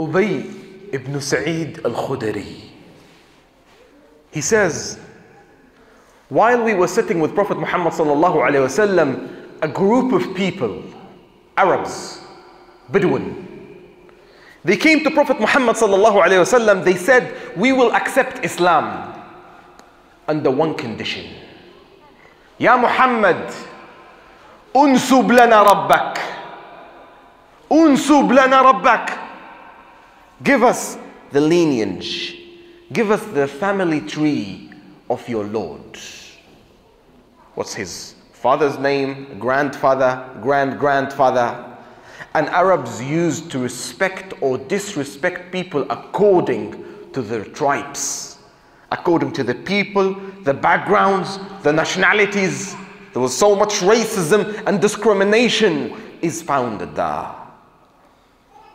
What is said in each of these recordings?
Ubay ibn Sa'id al-Khudri. He says, while we were sitting with Prophet Muhammad sallallahu alaihi wasallam, a group of people, Arabs, Bedouin, they came to Prophet Muhammad sallallahu alaihi wasallam. They said, we will accept Islam under one condition. Ya Muhammad, unsub lana rabbak. Unsub lana rabbak. Give us the lineage. Give us the family tree of your Lord. What's his father's name, grandfather, grandfather? And Arabs used to respect or disrespect people according to their tribes, according to the people, the backgrounds, the nationalities. There was so much racism and discrimination is founded there.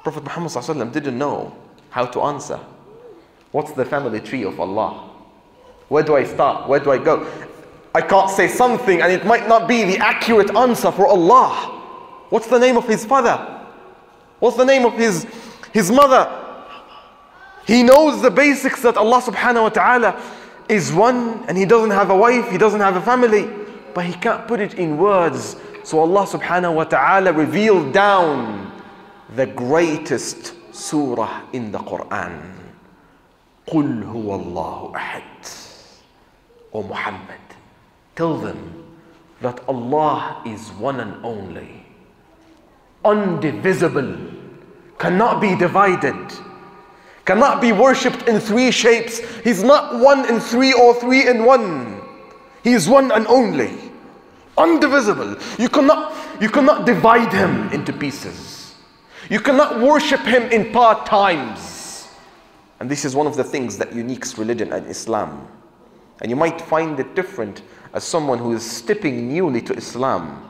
Prophet Muhammad ﷺ didn't know how to answer. What's the family tree of Allah? Where do I start? Where do I go? I can't say something and it might not be the accurate answer for Allah. What's the name of his father? What's the name of his mother? He knows the basics that Allah subhanahu wa ta'ala is one and he doesn't have a wife, he doesn't have a family, but he can't put it in words. So Allah subhanahu wa ta'ala revealed down the greatest surah in the Quran. قُلْ هُوَ اللَّهُ أَحَدٌ. O Muhammad, tell them that Allah is one and only, undivisible, cannot be divided, cannot be worshipped in three shapes. He's not one in three or three in one. He is one and only, undivisible. You cannot divide him into pieces. You cannot worship him in part times. And this is one of the things that unites religion and Islam. And you might find it different as someone who is stepping newly to Islam.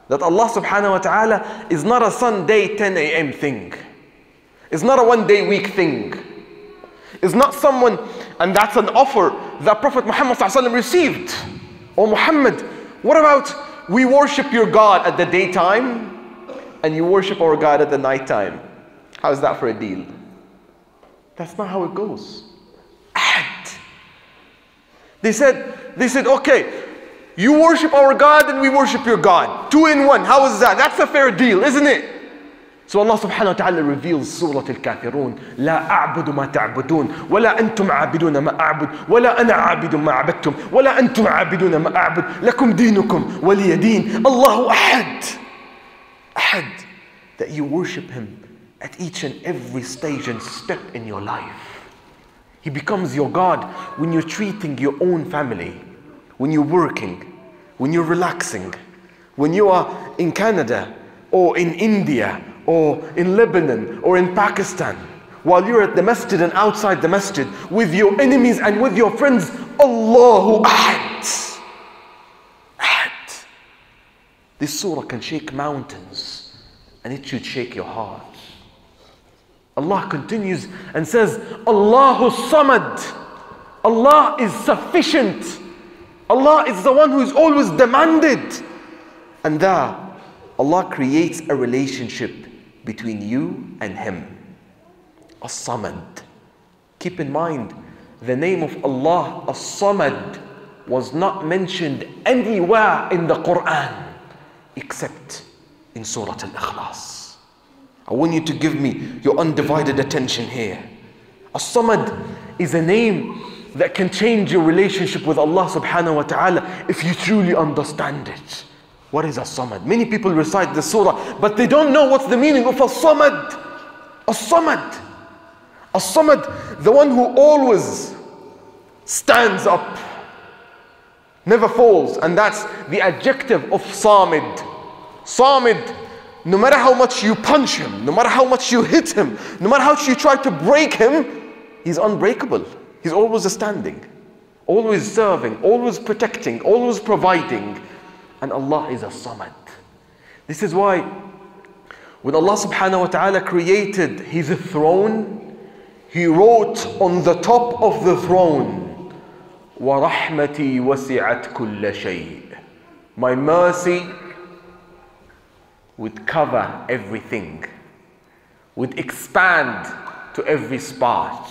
That Allah subhanahu wa ta'ala is not a Sunday 10 a.m. thing. It's not a one-day week thing. It's not someone, and that's an offer that Prophet Muhammad ﷺ received. Oh Muhammad, what about we worship your God at the daytime and you worship our God at the nighttime? How's that for a deal? That's not how it goes. Ahad. They said, okay, you worship our God and we worship your God. 2 in 1. How is that? That's a fair deal, isn't it? So Allah subhanahu wa ta'ala reveals Surah Al-Kafirun. لا أعبد ما تعبدون ولا أنتم عابدون ما أعبد ولا أنا عابد ما عبدتم ولا أنتم عابدون ما أعبد لكم دينكم ولي دين. الله أحد. Ahad. That you worship him at each and every stage and step in your life. He becomes your God when you're treating your own family, when you're working, when you're relaxing, when you are in Canada or in India or in Lebanon or in Pakistan, while you're at the masjid and outside the masjid, with your enemies and with your friends. Allahu Ahad. Ahad. This surah can shake mountains and it should shake your heart. Allah continues and says, Allahu Samad. Allah is sufficient. Allah is the one who is always demanded. And there, Allah creates a relationship between you and him. As-Samad. Keep in mind, the name of Allah, As-Samad, was not mentioned anywhere in the Quran except in Surah Al-Ikhlas. I want you to give me your undivided attention here. As-Samad is a name that can change your relationship with Allah subhanahu wa ta'ala if you truly understand it. What is As-Samad? Many people recite the surah, but they don't know what's the meaning of As-Samad. As-Samad. As-Samad, the one who always stands up, never falls. And that's the adjective of Samid. Samid, no matter how much you punch him, no matter how much you hit him, no matter how much you try to break him, he's unbreakable. He's always standing, always serving, always protecting, always providing. And Allah is As-Samad. This is why when Allah subhanahu wa ta'ala created his throne, he wrote on the top of the throne, وَرَحْمَتِي وَسِعَتْ كُلَّ شَيْءٍ. My mercy would cover everything, would expand to every spot.